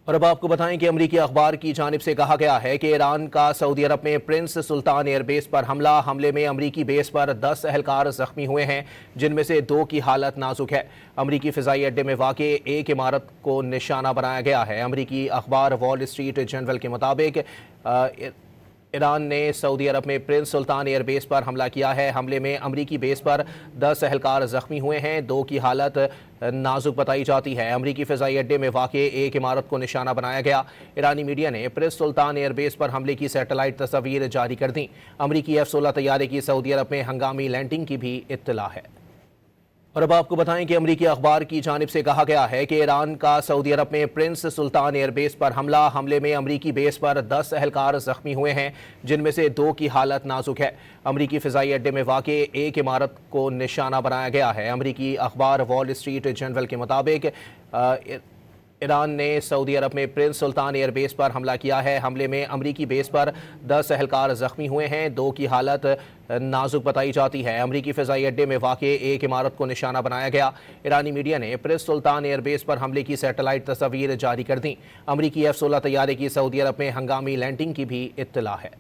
और अब आपको बताएं कि अमरीकी अखबार की जानिब से कहा गया है कि ईरान का सऊदी अरब में प्रिंस सुल्तान एयरबेस पर हमले में अमरीकी बेस पर 10 एहलकार जख्मी हुए हैं, जिनमें से 2 की हालत नाजुक है। अमरीकी फ़िज़ाई अड्डे में वाक़े एक इमारत को निशाना बनाया गया है। अमरीकी अखबार वॉल स्ट्रीट जर्नल के मुताबिक ईरान ने सऊदी अरब में प्रिंस सुल्तान एयरबेस पर हमला किया है। हमले में अमरीकी बेस पर 10 एहलकार जख्मी हुए हैं, 2 की हालत नाजुक बताई जाती है। अमरीकी फ़िज़ाई अड्डे में वाक़े एक इमारत को निशाना बनाया गया। ईरानी मीडिया ने प्रिंस सुल्तान एयरबेस पर हमले की सैटेलाइट तस्वीर जारी कर दी। अमरीकी F-16 तैयारे की सऊदी अरब में हंगामी लैंडिंग की भी इत्तला है। और अब आपको बताएं कि अमरीकी अखबार की जानिब से कहा गया है कि ईरान का सऊदी अरब में प्रिंस सुल्तान एयरबेस पर हमले में अमरीकी बेस पर 10 एहलकार जख्मी हुए हैं, जिनमें से 2 की हालत नाजुक है। अमरीकी फ़िज़ाई अड्डे में वाक़े एक इमारत को निशाना बनाया गया है। अमरीकी अखबार वॉल स्ट्रीट जर्नल के मुताबिक ईरान ने सऊदी अरब में प्रिंस सुल्तान एयरबेस पर हमला किया है। हमले में अमरीकी बेस पर 10 एहलकार जख्मी हुए हैं, 2 की हालत नाजुक बताई जाती है। अमरीकी फ़िज़ाई अड्डे में वाक़े एक इमारत को निशाना बनाया गया। ईरानी मीडिया ने प्रिंस सुल्तान एयरबेस पर हमले की सैटेलाइट तस्वीर जारी कर दी। अमरीकी F-16 तैयारे की सऊदी अरब में हंगामी लैंडिंग की भी इत्तला है।